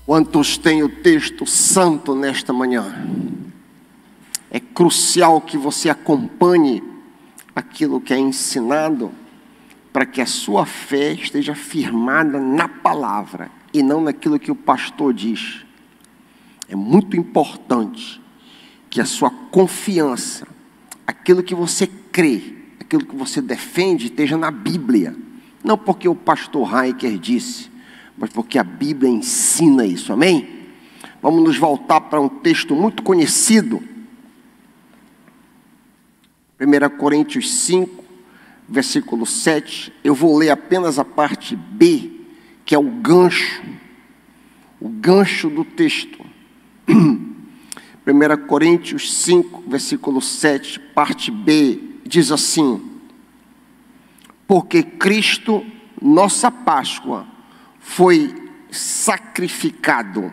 Quantos têm o texto santo nesta manhã? É crucial que você acompanhe aquilo que é ensinado, para que a sua fé esteja firmada na palavra e não naquilo que o pastor diz. É muito importante que a sua confiança, aquilo que você crê, aquilo que você defende, esteja na Bíblia. Não porque o pastor Heiker disse, mas porque a Bíblia ensina isso, amém? Vamos nos voltar para um texto muito conhecido. 1 Coríntios 5, versículo 7. Eu vou ler apenas a parte B, que é o gancho do texto. 1 Coríntios 5, versículo 7, parte B, diz assim: porque Cristo, nossa Páscoa, foi sacrificado.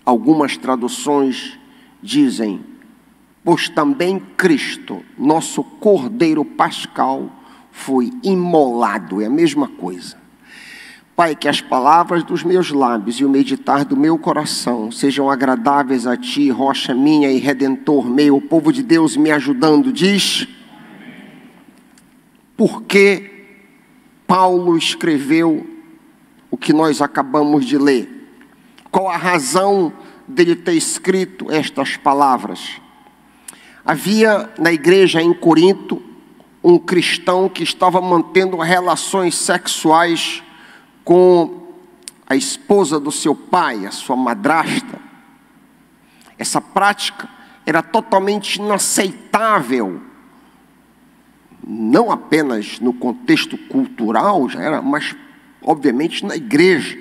Algumas traduções dizem: pois também Cristo, nosso Cordeiro Pascal, foi imolado. É a mesma coisa. Pai, que as palavras dos meus lábios e o meditar do meu coração sejam agradáveis a Ti, rocha minha e redentor meu. O povo de Deus me ajudando diz: por que Paulo escreveu o que nós acabamos de ler? Qual a razão dele ter escrito estas palavras? Havia na igreja em Corinto um cristão que estava mantendo relações sexuais com a esposa do seu pai, a sua madrasta. Essa prática era totalmente inaceitável, não apenas no contexto cultural, já era, mas obviamente na igreja.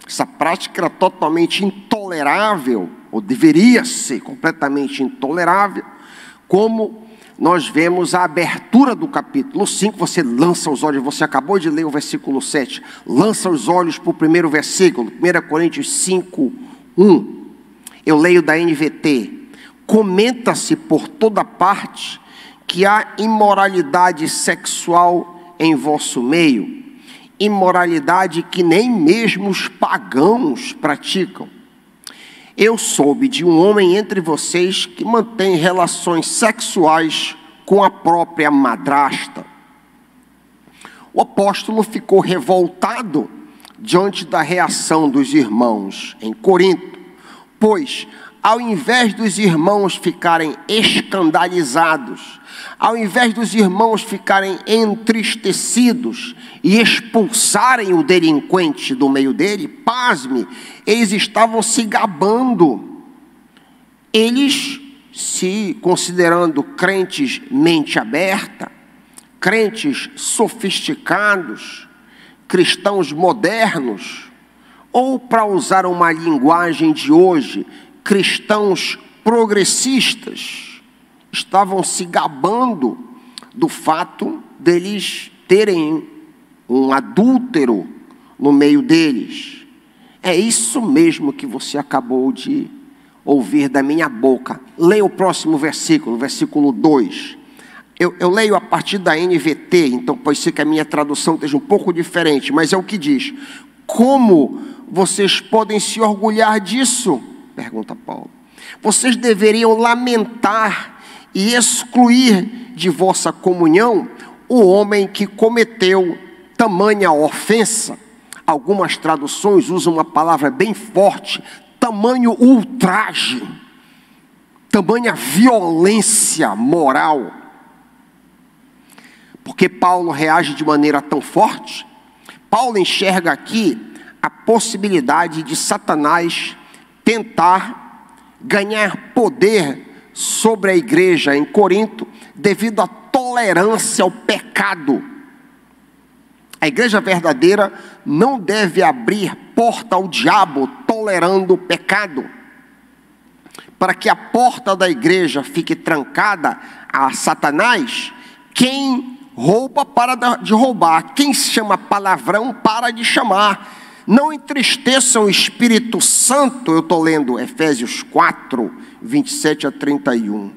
Essa prática era totalmente intolerável, ou deveria ser completamente intolerável, como nós vemos a abertura do capítulo 5, você lança os olhos, você acabou de ler o versículo 7, lança os olhos para o primeiro versículo, 1 Coríntios 5, 1. Eu leio da NVT. Comenta-se por toda parte que há imoralidade sexual em vosso meio, imoralidade que nem mesmo os pagãos praticam. Eu soube de um homem entre vocês que mantém relações sexuais com a própria madrasta. O apóstolo ficou revoltado diante da reação dos irmãos em Corinto, pois, ao invés dos irmãos ficarem escandalizados, ao invés dos irmãos ficarem entristecidos e expulsarem o delinquente do meio dele, pasme, eles estavam se gabando. Eles, se considerando crentes mente aberta, crentes sofisticados, cristãos modernos, ou, para usar uma linguagem de hoje, cristãos progressistas, estavam se gabando do fato deles terem um adúltero no meio deles. É isso mesmo que você acabou de ouvir da minha boca. Leia o próximo versículo, versículo 2. Eu leio a partir da NVT, então pode ser que a minha tradução esteja um pouco diferente, mas é o que diz. Como vocês podem se orgulhar disso? Pergunta Paulo. Vocês deveriam lamentar e excluir de vossa comunhão o homem que cometeu tamanha ofensa. Algumas traduções usam uma palavra bem forte, tamanho ultraje, tamanha violência moral. Por que Paulo reage de maneira tão forte? Paulo enxerga aqui a possibilidade de Satanás tentar ganhar poder sobre a igreja em Corinto devido à tolerância ao pecado. A igreja verdadeira não deve abrir porta ao diabo tolerando o pecado. Para que a porta da igreja fique trancada a Satanás, quem rouba para de roubar, quem chama palavrão para de chamar. Não entristeçam o Espírito Santo. Eu estou lendo Efésios 4, 27 a 31.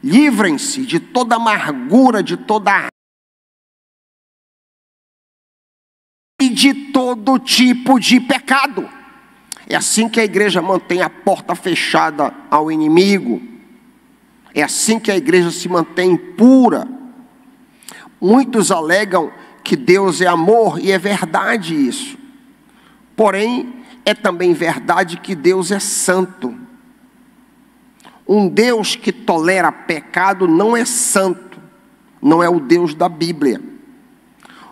Livrem-se de toda amargura, de toda de todo tipo de pecado. É assim que a igreja mantém a porta fechada ao inimigo. É assim que a igreja se mantém pura. Muitos alegam que Deus é amor, e é verdade isso. Porém, é também verdade que Deus é santo. Um Deus que tolera pecado não é santo, não é o Deus da Bíblia.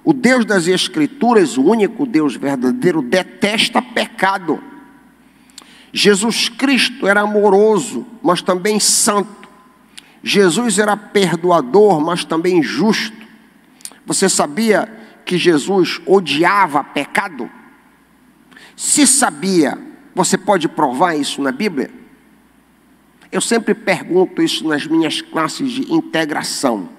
O Deus das Escrituras, o único Deus verdadeiro, detesta pecado. Jesus Cristo era amoroso, mas também santo. Jesus era perdoador, mas também justo. Você sabia que Jesus odiava pecado? Se sabia, você pode provar isso na Bíblia? Eu sempre pergunto isso nas minhas classes de integração.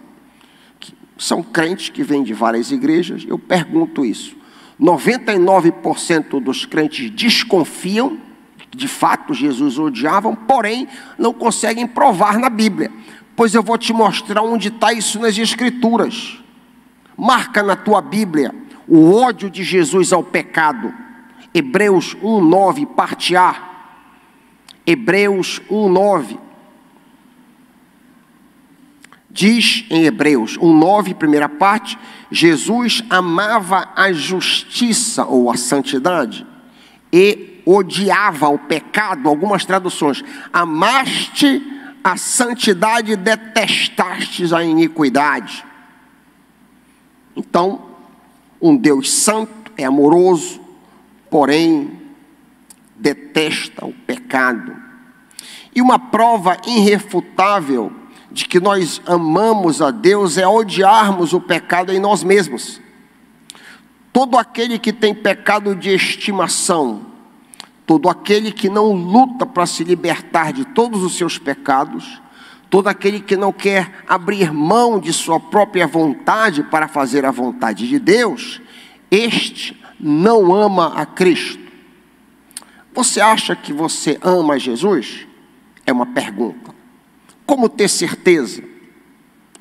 São crentes que vêm de várias igrejas, eu pergunto isso. 99% dos crentes desconfiam, de fato Jesus odiava, porém não conseguem provar na Bíblia. Pois eu vou te mostrar onde está isso nas Escrituras. Marca na tua Bíblia o ódio de Jesus ao pecado. Hebreus 1:9, parte A. Hebreus 1:9. Diz em Hebreus 1:9, primeira parte, Jesus amava a justiça ou a santidade e odiava o pecado. Algumas traduções: amaste a santidade e detestastes a iniquidade. Então, um Deus santo é amoroso, porém detesta o pecado. E uma prova irrefutável de que nós amamos a Deus é odiarmos o pecado em nós mesmos. Todo aquele que tem pecado de estimação, todo aquele que não luta para se libertar de todos os seus pecados, todo aquele que não quer abrir mão de sua própria vontade para fazer a vontade de Deus, este não ama a Cristo. Você acha que você ama Jesus? É uma pergunta. Como ter certeza?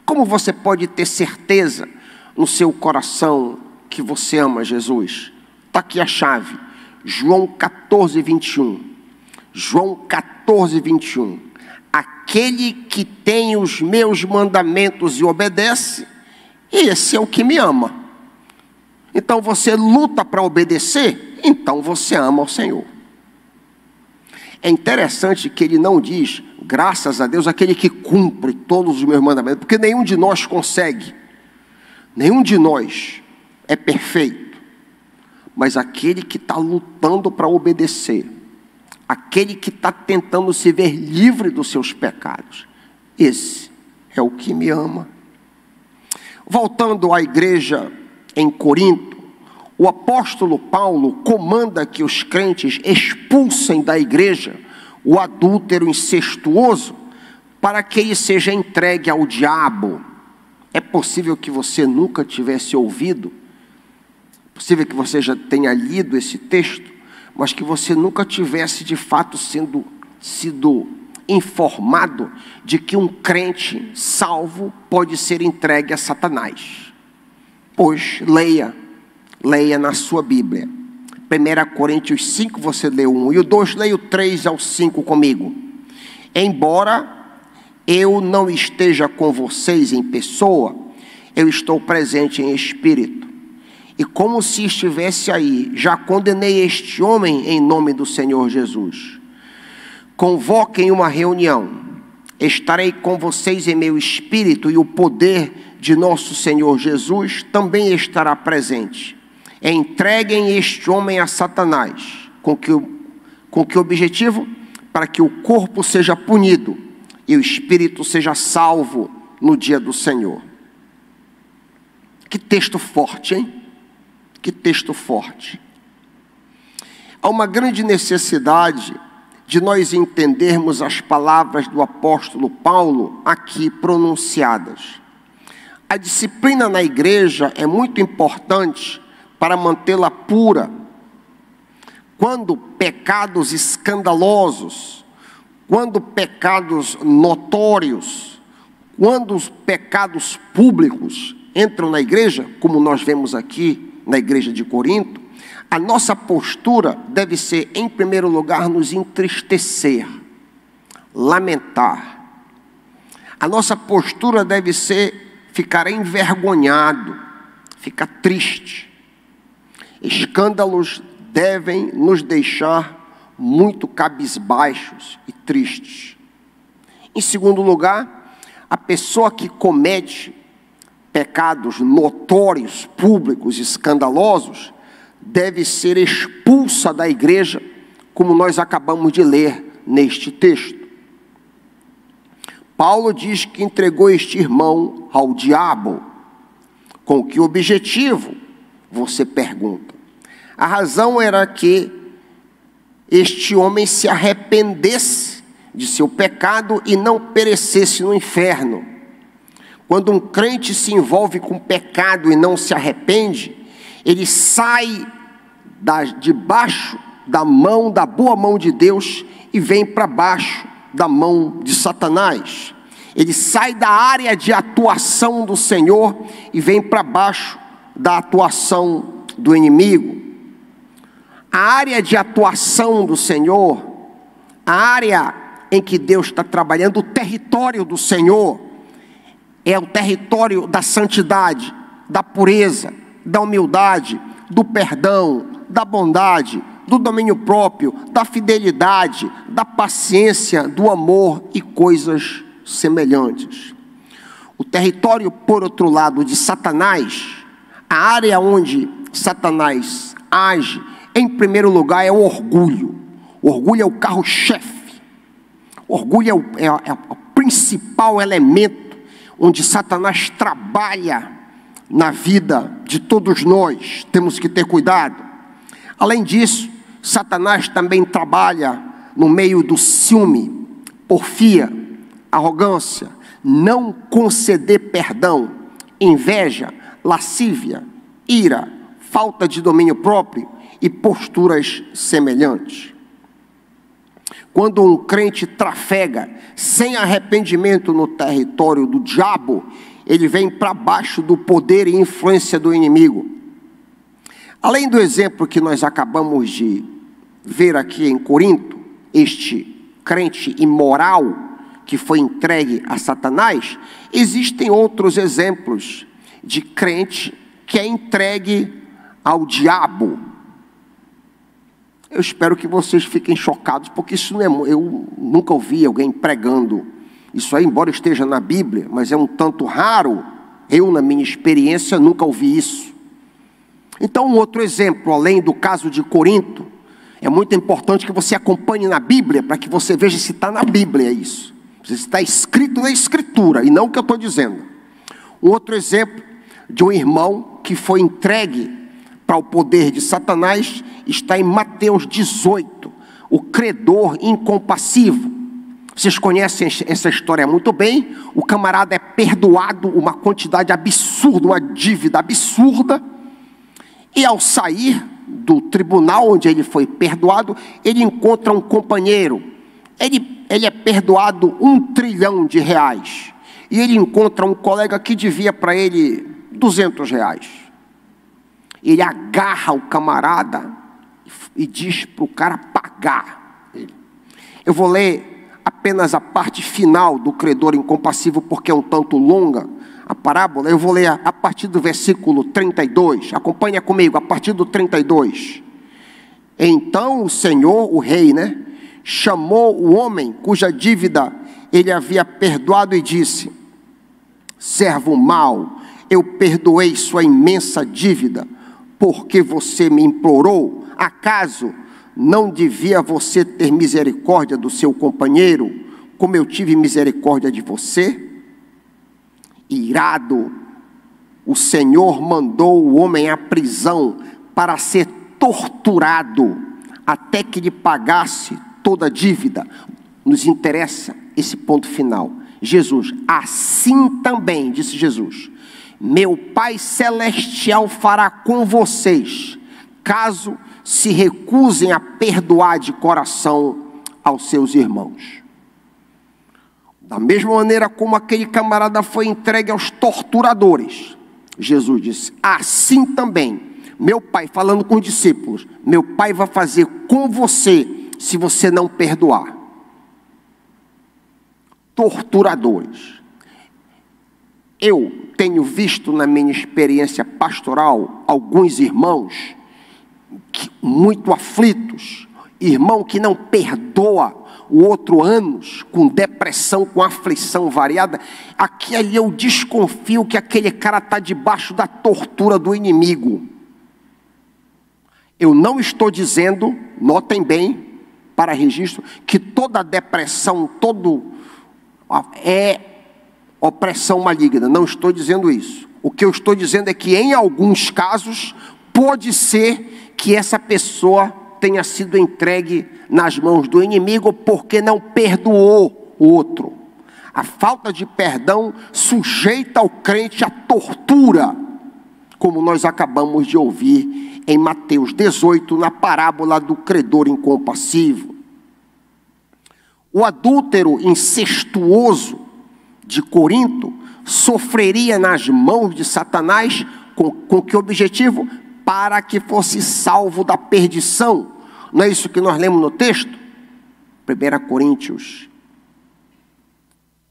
Como você pode ter certeza no seu coração que você ama Jesus? Está aqui a chave. João 14:21. João 14:21. Aquele que tem os meus mandamentos e obedece, esse é o que me ama. Então você luta para obedecer, então você ama o Senhor. É interessante que ele não diz, graças a Deus, aquele que cumpre todos os meus mandamentos, porque nenhum de nós consegue, nenhum de nós é perfeito, mas aquele que está lutando para obedecer, aquele que está tentando se ver livre dos seus pecados, esse é o que me ama. Voltando à igreja em Corinto, o apóstolo Paulo comanda que os crentes expulsem da igreja o adúltero incestuoso, para que ele seja entregue ao diabo. É possível que você nunca tivesse ouvido, é possível que você já tenha lido esse texto, mas que você nunca tivesse de fato sido informado de que um crente salvo pode ser entregue a Satanás. Pois leia na sua Bíblia. 1 Coríntios 5, você lê o 1 e o 2, leia o 3 ao 5 comigo. Embora eu não esteja com vocês em pessoa, eu estou presente em espírito. E como se estivesse aí, já condenei este homem em nome do Senhor Jesus. Convoquem uma reunião. Estarei com vocês em meu espírito e o poder de nosso Senhor Jesus também estará presente. Entreguem este homem a Satanás. Com que objetivo? Para que o corpo seja punido e o espírito seja salvo no dia do Senhor. Que texto forte, hein? Que texto forte. Há uma grande necessidade de nós entendermos as palavras do apóstolo Paulo aqui pronunciadas. A disciplina na igreja é muito importante para mantê-la pura. Quando pecados escandalosos, quando pecados notórios, quando os pecados públicos entram na igreja, como nós vemos aqui na igreja de Corinto, a nossa postura deve ser, em primeiro lugar, nos entristecer, lamentar. A nossa postura deve ser ficar envergonhado, ficar triste. Escândalos devem nos deixar muito cabisbaixos e tristes. Em segundo lugar, a pessoa que comete pecados notórios, públicos, escandalosos, deve ser expulsa da igreja, como nós acabamos de ler neste texto. Paulo diz que entregou este irmão ao diabo. Com que objetivo? Você pergunta. A razão era que este homem se arrependesse de seu pecado e não perecesse no inferno. Quando um crente se envolve com pecado e não se arrepende, ele sai debaixo da boa mão de Deus e vem para baixo da mão de Satanás. Ele sai da área de atuação do Senhor e vem para baixo da atuação do inimigo. A área de atuação do Senhor, a área em que Deus está trabalhando, o território do Senhor, é o território da santidade, da pureza, da humildade, do perdão, da bondade, do domínio próprio, da fidelidade, da paciência, do amor e coisas semelhantes. O território, por outro lado, de Satanás, a área onde Satanás age, em primeiro lugar, é o orgulho. O orgulho é o carro-chefe. O orgulho é o principal elemento onde Satanás trabalha na vida de todos nós. Temos que ter cuidado. Além disso, Satanás também trabalha no meio do ciúme, porfia, arrogância, não conceder perdão, inveja, lascívia, ira, falta de domínio próprio e posturas semelhantes. Quando um crente trafega sem arrependimento no território do diabo, ele vem para baixo do poder e influência do inimigo. Além do exemplo que nós acabamos de ver aqui em Corinto, este crente imoral que foi entregue a Satanás, existem outros exemplos de crente que é entregue ao diabo. Eu espero que vocês fiquem chocados, porque isso não é, eu nunca ouvi alguém pregando isso aí, embora esteja na Bíblia, mas é um tanto raro. Eu, na minha experiência, nunca ouvi isso. Então, um outro exemplo, além do caso de Corinto, é muito importante que você acompanhe na Bíblia, para que você veja se está na Bíblia isso. Se está escrito na Escritura, e não o que eu estou dizendo. Um outro exemplo de um irmão que foi entregue para o poder de Satanás, está em Mateus 18, o credor incompassivo. Vocês conhecem essa história muito bem. O camarada é perdoado uma quantidade absurda, uma dívida absurda, e ao sair do tribunal onde ele foi perdoado, ele encontra um companheiro. Ele é perdoado R$1 trilhão, e ele encontra um colega que devia para ele R$200. Ele agarra o camarada e diz para o cara pagar ele. Eu vou ler apenas a parte final do credor incompassivo, porque é um tanto longa a parábola. Eu vou ler a partir do versículo 32. Acompanha comigo, a partir do 32. Então o Senhor, o rei, chamou o homem cuja dívida ele havia perdoado e disse: servo mau, eu perdoei sua imensa dívida, porque você me implorou. Acaso não devia você ter misericórdia do seu companheiro, como eu tive misericórdia de você? Irado, o Senhor mandou o homem à prisão para ser torturado, até que lhe pagasse toda a dívida. Nos interessa esse ponto final. Jesus: assim também, disse Jesus, meu Pai Celestial fará com vocês, caso se recusem a perdoar de coração aos seus irmãos. Da mesma maneira como aquele camarada foi entregue aos torturadores, Jesus disse: assim também meu Pai, falando com os discípulos, meu Pai vai fazer com você, se você não perdoar. Torturadores. Eu tenho visto na minha experiência pastoral, alguns irmãos muito aflitos, irmão que não perdoa o outro anos, com depressão, com aflição variada. Aqui ali eu desconfio que aquele cara está debaixo da tortura do inimigo. Eu não estou dizendo, notem bem, para registro, que toda depressão, é opressão maligna. Não estou dizendo isso. O que eu estou dizendo é que em alguns casos, pode ser que essa pessoa tenha sido entregue nas mãos do inimigo porque não perdoou o outro. A falta de perdão sujeita o crente à tortura, como nós acabamos de ouvir em Mateus 18, na parábola do credor incompassivo. O adúltero incestuoso de Corinto sofreria nas mãos de Satanás com que objetivo? Para que fosse salvo da perdição. Não é isso que nós lemos no texto? 1 Coríntios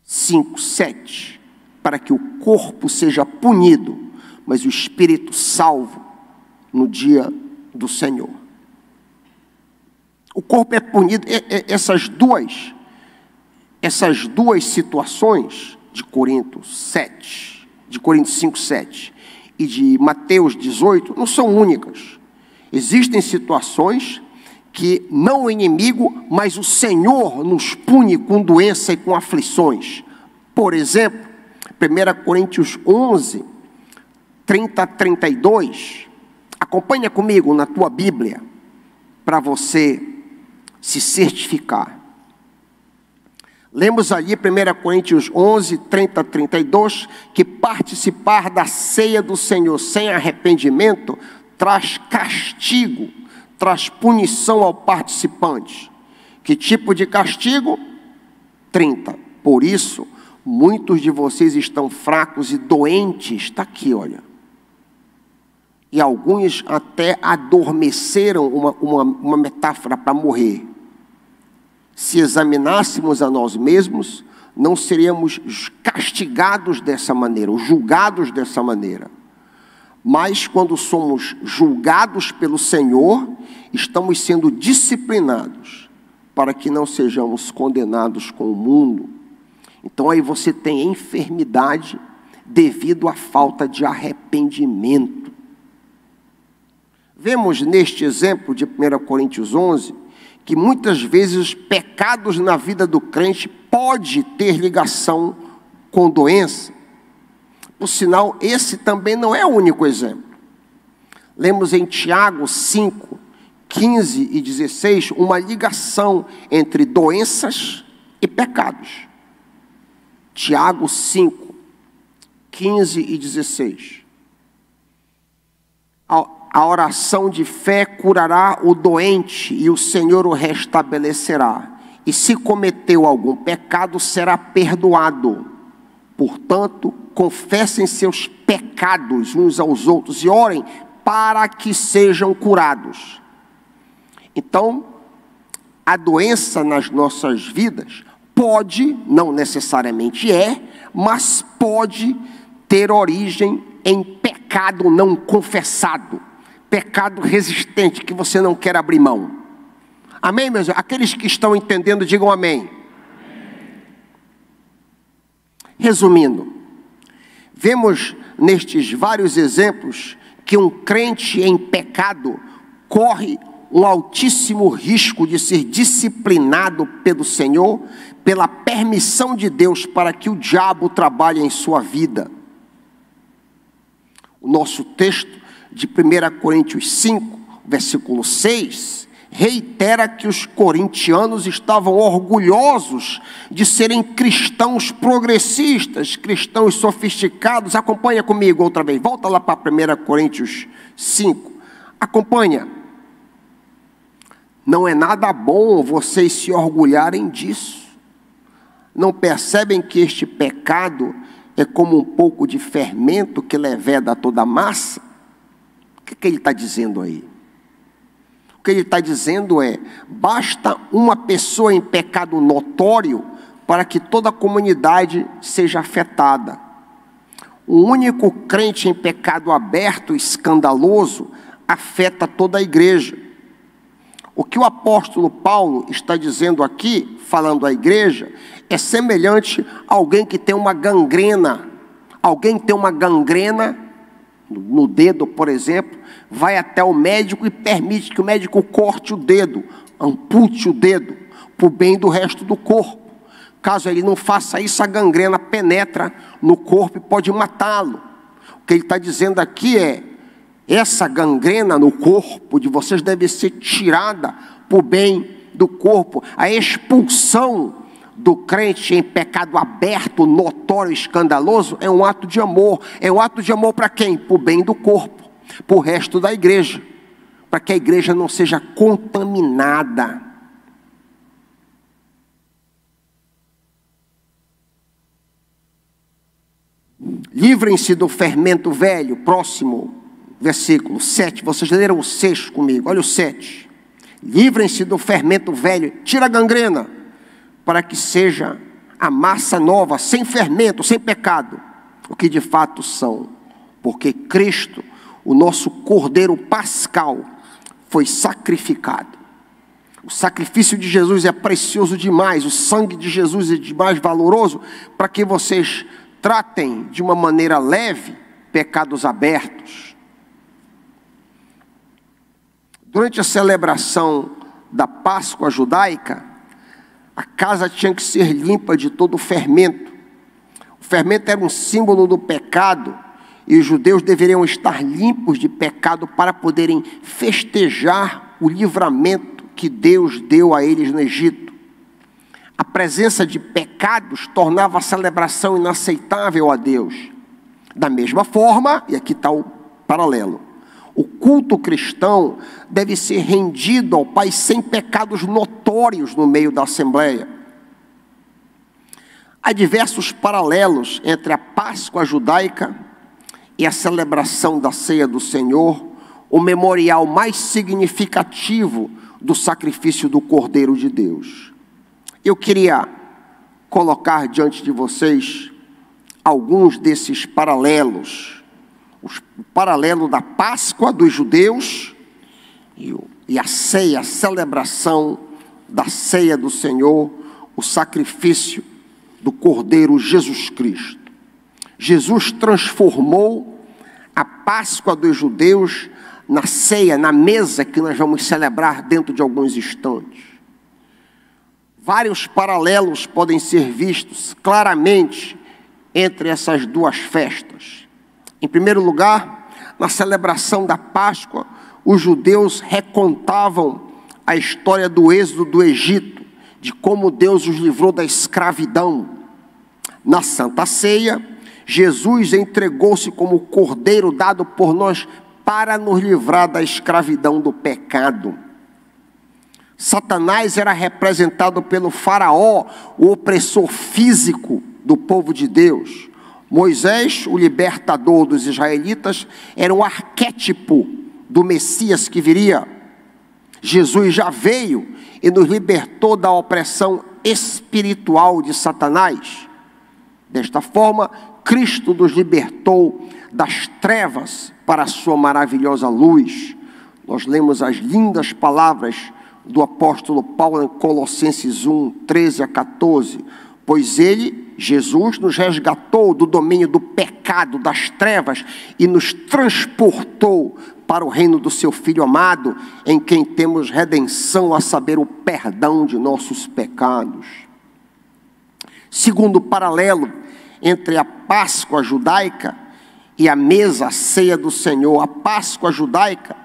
5, 7. Para que o corpo seja punido, mas o espírito salvo no dia do Senhor. O corpo é punido. Essas duas situações de Coríntios 7, de Coríntios 5, 7 e de Mateus 18 não são únicas. Existem situações que não o inimigo, mas o Senhor nos pune com doença e com aflições. Por exemplo, 1 Coríntios 11, 30 a 32. Acompanha comigo na tua Bíblia, para você se certificar. Lemos ali 1 Coríntios 11, 30 a 32, que participar da ceia do Senhor sem arrependimento traz castigo, traz punição ao participante. Que tipo de castigo? 30. Por isso, muitos de vocês estão fracos e doentes. Está aqui, olha. E alguns até adormeceram, uma metáfora para morrer. Se examinássemos a nós mesmos, não seríamos castigados dessa maneira, ou julgados dessa maneira. Mas quando somos julgados pelo Senhor, estamos sendo disciplinados, para que não sejamos condenados com o mundo. Então aí você tem enfermidade devido à falta de arrependimento. Vemos neste exemplo de 1 Coríntios 11, que muitas vezes os pecados na vida do crente pode ter ligação com doença. Por sinal, esse também não é o único exemplo. Lemos em Tiago 5, 15 e 16, uma ligação entre doenças e pecados. Tiago 5, 15 e 16. A oração de fé curará o doente e o Senhor o restabelecerá. E se cometeu algum pecado, será perdoado. Portanto, confessem seus pecados uns aos outros e orem para que sejam curados. Então, a doença nas nossas vidas pode, não necessariamente mas pode ter origem em pecado não confessado. Pecado resistente que você não quer abrir mão. Amém, meus irmãos? Aqueles que estão entendendo, digam amém. Resumindo, vemos nestes vários exemplos que um crente em pecado corre um altíssimo risco de ser disciplinado pelo Senhor, pela permissão de Deus para que o diabo trabalhe em sua vida. O nosso texto de 1 Coríntios 5, versículo 6, reitera que os corintianos estavam orgulhosos de serem cristãos progressistas, cristãos sofisticados. Acompanha comigo outra vez, volta lá para 1 Coríntios 5, acompanha. Não é nada bom vocês se orgulharem disso. Não percebem que este pecado é como um pouco de fermento que leveda toda a massa? O que ele está dizendo aí? O que ele está dizendo é: basta uma pessoa em pecado notório para que toda a comunidade seja afetada. Um único crente em pecado aberto, escandaloso, afeta toda a igreja. O que o apóstolo Paulo está dizendo aqui, falando à igreja, é semelhante a alguém que tem uma gangrena. Alguém tem uma gangrena no dedo, por exemplo, vai até o médico e permite que o médico corte o dedo, ampute o dedo, para o bem do resto do corpo. Caso ele não faça isso, a gangrena penetra no corpo e pode matá-lo. O que ele está dizendo aqui é: essa gangrena no corpo de vocês deve ser tirada para o bem do corpo. A expulsão do crente em pecado aberto, notório, escandaloso, é um ato de amor. É um ato de amor para quem? Para o bem do corpo, para o resto da igreja, para que a igreja não seja contaminada. Livrem-se do fermento velho. Próximo versículo 7, vocês leram o 6 comigo, olha o 7. Livrem-se do fermento velho, tira a gangrena, para que seja a massa nova, sem fermento, sem pecado, o que de fato são. Porque Cristo, o nosso Cordeiro Pascal, foi sacrificado. O sacrifício de Jesus é precioso demais, o sangue de Jesus é demais valoroso, para que vocês tratem de uma maneira leve pecados abertos. Durante a celebração da Páscoa judaica, a casa tinha que ser limpa de todo o fermento. O fermento era um símbolo do pecado, e os judeus deveriam estar limpos de pecado para poderem festejar o livramento que Deus deu a eles no Egito. A presença de pecados tornava a celebração inaceitável a Deus. Da mesma forma, e aqui está o paralelo, o culto cristão deve ser rendido ao Pai sem pecados notórios no meio da Assembleia. Há diversos paralelos entre a Páscoa judaica e a celebração da Ceia do Senhor, o memorial mais significativo do sacrifício do Cordeiro de Deus. Eu queria colocar diante de vocês alguns desses paralelos. O paralelo da Páscoa dos judeus e a ceia, a celebração da ceia do Senhor, o sacrifício do Cordeiro Jesus Cristo. Jesus transformou a Páscoa dos judeus na ceia, na mesa que nós vamos celebrar dentro de alguns instantes. Vários paralelos podem ser vistos claramente entre essas duas festas. Em primeiro lugar, na celebração da Páscoa, os judeus recontavam a história do êxodo do Egito, de como Deus os livrou da escravidão. Na Santa Ceia, Jesus entregou-se como cordeiro dado por nós para nos livrar da escravidão do pecado. Satanás era representado pelo faraó, o opressor físico do povo de Deus. Moisés, o libertador dos israelitas, era um arquétipo do Messias que viria. Jesus já veio e nos libertou da opressão espiritual de Satanás. Desta forma, Cristo nos libertou das trevas para a sua maravilhosa luz. Nós lemos as lindas palavras do apóstolo Paulo em Colossenses 1, 13 a 14. Pois ele, Jesus, nos resgatou do domínio do pecado, das trevas, e nos transportou para o reino do seu Filho amado, em quem temos redenção, a saber, o perdão de nossos pecados. Segundo paralelo entre a Páscoa judaica e a mesa, a ceia do Senhor. A Páscoa judaica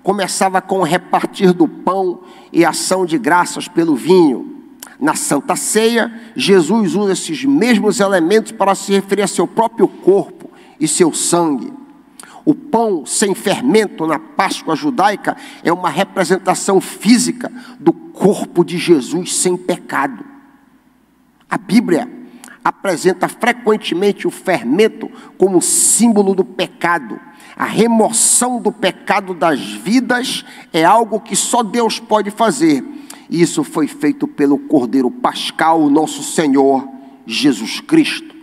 começava com o repartir do pão e ação de graças pelo vinho. Na Santa Ceia, Jesus usa esses mesmos elementos para se referir a seu próprio corpo e seu sangue. O pão sem fermento na Páscoa judaica é uma representação física do corpo de Jesus sem pecado. A Bíblia apresenta frequentemente o fermento como símbolo do pecado. A remoção do pecado das vidas é algo que só Deus pode fazer. E isso foi feito pelo Cordeiro Pascal, o nosso Senhor Jesus Cristo.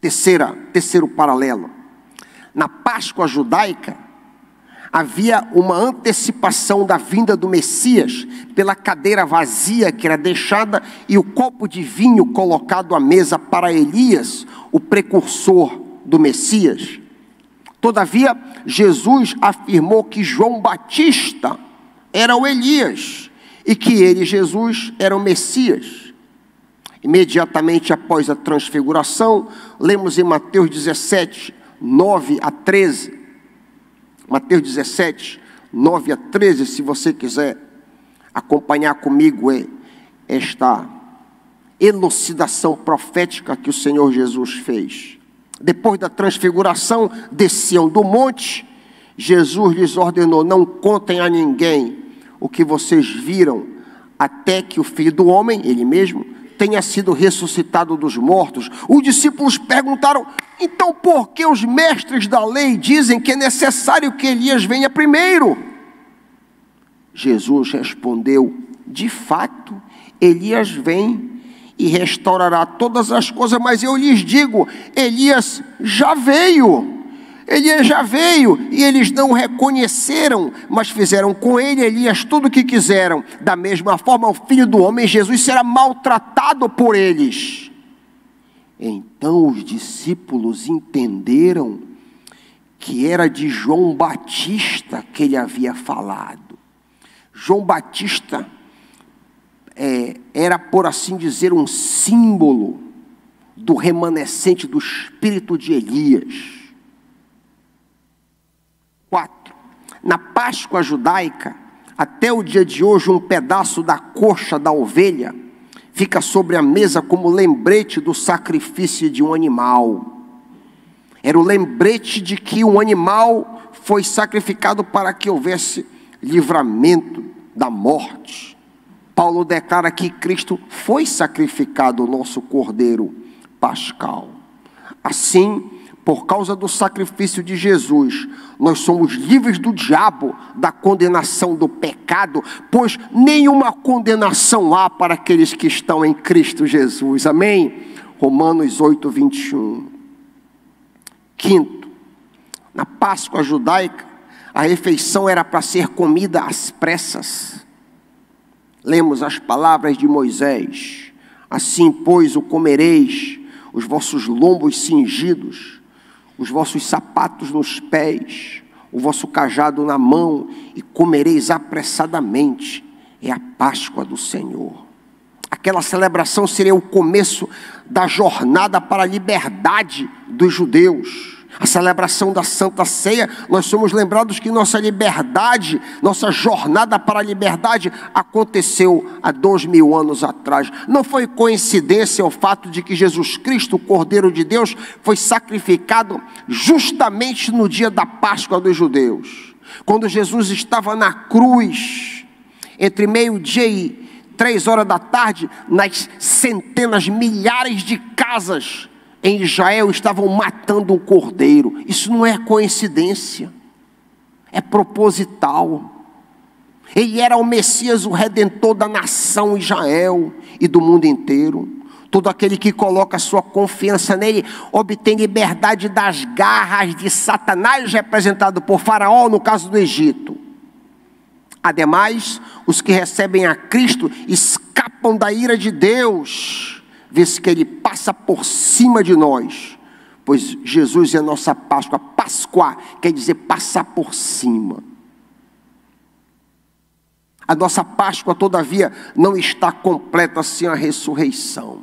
Terceiro paralelo. Na Páscoa judaica, havia uma antecipação da vinda do Messias pela cadeira vazia que era deixada e o copo de vinho colocado à mesa para Elias, o precursor do Messias. Todavia, Jesus afirmou que João Batista era o Elias e que ele, Jesus, era o Messias. Imediatamente após a transfiguração, lemos em Mateus 17, 9 a 13. Mateus 17, 9 a 13, se você quiser acompanhar comigo esta elucidação profética que o Senhor Jesus fez. Depois da transfiguração, desciam do monte. Jesus lhes ordenou: não contem a ninguém o que vocês viram, até que o Filho do Homem, ele mesmo, tenha sido ressuscitado dos mortos. Os discípulos perguntaram: então por que os mestres da lei dizem que é necessário que Elias venha primeiro? Jesus respondeu: de fato, Elias vem e restaurará todas as coisas, mas eu lhes digo, Elias já veio e eles não o reconheceram, mas fizeram com ele, Elias, tudo o que quiseram. Da mesma forma, o Filho do Homem, Jesus, será maltratado por eles. Então os discípulos entenderam que era de João Batista que ele havia falado. João Batista era, por assim dizer, um símbolo do remanescente do espírito de Elias. 4. Na Páscoa judaica, até o dia de hoje, um pedaço da coxa da ovelha fica sobre a mesa como lembrete do sacrifício de um animal. Era o lembrete de que um animal foi sacrificado para que houvesse livramento da morte. Paulo declara que Cristo foi sacrificado, o nosso Cordeiro Pascal. Assim, por causa do sacrifício de Jesus, nós somos livres do diabo, da condenação do pecado, pois nenhuma condenação há para aqueles que estão em Cristo Jesus. Amém? Romanos 8, 21. Quinto, na Páscoa judaica, a refeição era para ser comida às pressas. Lemos as palavras de Moisés: assim, pois, o comereis, os vossos lombos cingidos, os vossos sapatos nos pés, o vosso cajado na mão, e comereis apressadamente. É a Páscoa do Senhor. Aquela celebração seria o começo da jornada para a liberdade dos judeus. A celebração da Santa Ceia, nós somos lembrados que nossa liberdade, nossa jornada para a liberdade aconteceu há 2000 anos atrás. Não foi coincidência o fato de que Jesus Cristo, o Cordeiro de Deus, foi sacrificado justamente no dia da Páscoa dos judeus. Quando Jesus estava na cruz, entre meio-dia e 3 horas da tarde, nas centenas, milhares de casas em Israel estavam matando um cordeiro. Isso não é coincidência, é proposital. Ele era o Messias, o Redentor da nação Israel e do mundo inteiro. Todo aquele que coloca sua confiança nele obtém liberdade das garras de Satanás, representado por Faraó no caso do Egito. Ademais, os que recebem a Cristo escapam da ira de Deus, vê-se que ele passa por cima de nós, pois Jesus é a nossa Páscoa. Páscoa quer dizer passar por cima. A nossa Páscoa, todavia, não está completa sem a ressurreição.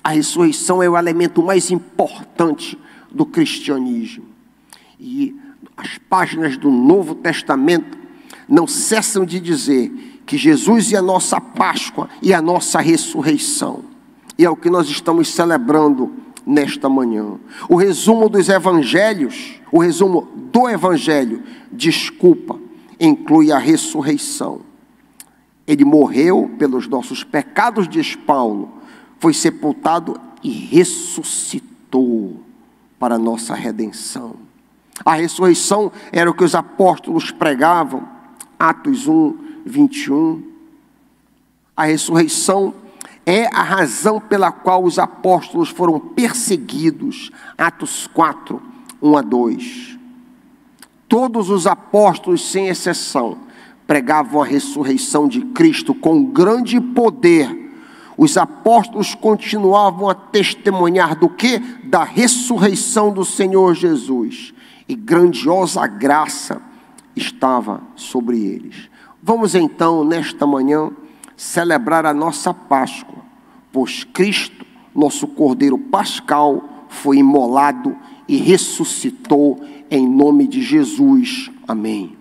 A ressurreição é o elemento mais importante do cristianismo. E as páginas do Novo Testamento não cessam de dizer que Jesus é a nossa Páscoa e a nossa ressurreição. E é o que nós estamos celebrando nesta manhã. O resumo dos evangelhos, o resumo do evangelho, inclui a ressurreição. Ele morreu pelos nossos pecados, diz Paulo, foi sepultado e ressuscitou para a nossa redenção. A ressurreição era o que os apóstolos pregavam, Atos 1, 21. A ressurreição é a razão pela qual os apóstolos foram perseguidos, Atos 4, 1 a 2. Todos os apóstolos, sem exceção, pregavam a ressurreição de Cristo com grande poder. Os apóstolos continuavam a testemunhar do quê? Da ressurreição do Senhor Jesus. E grandiosa graça estava sobre eles. Vamos então, nesta manhã, celebrar a nossa Páscoa, pois Cristo, nosso Cordeiro Pascal, foi imolado e ressuscitou em nome de Jesus. Amém.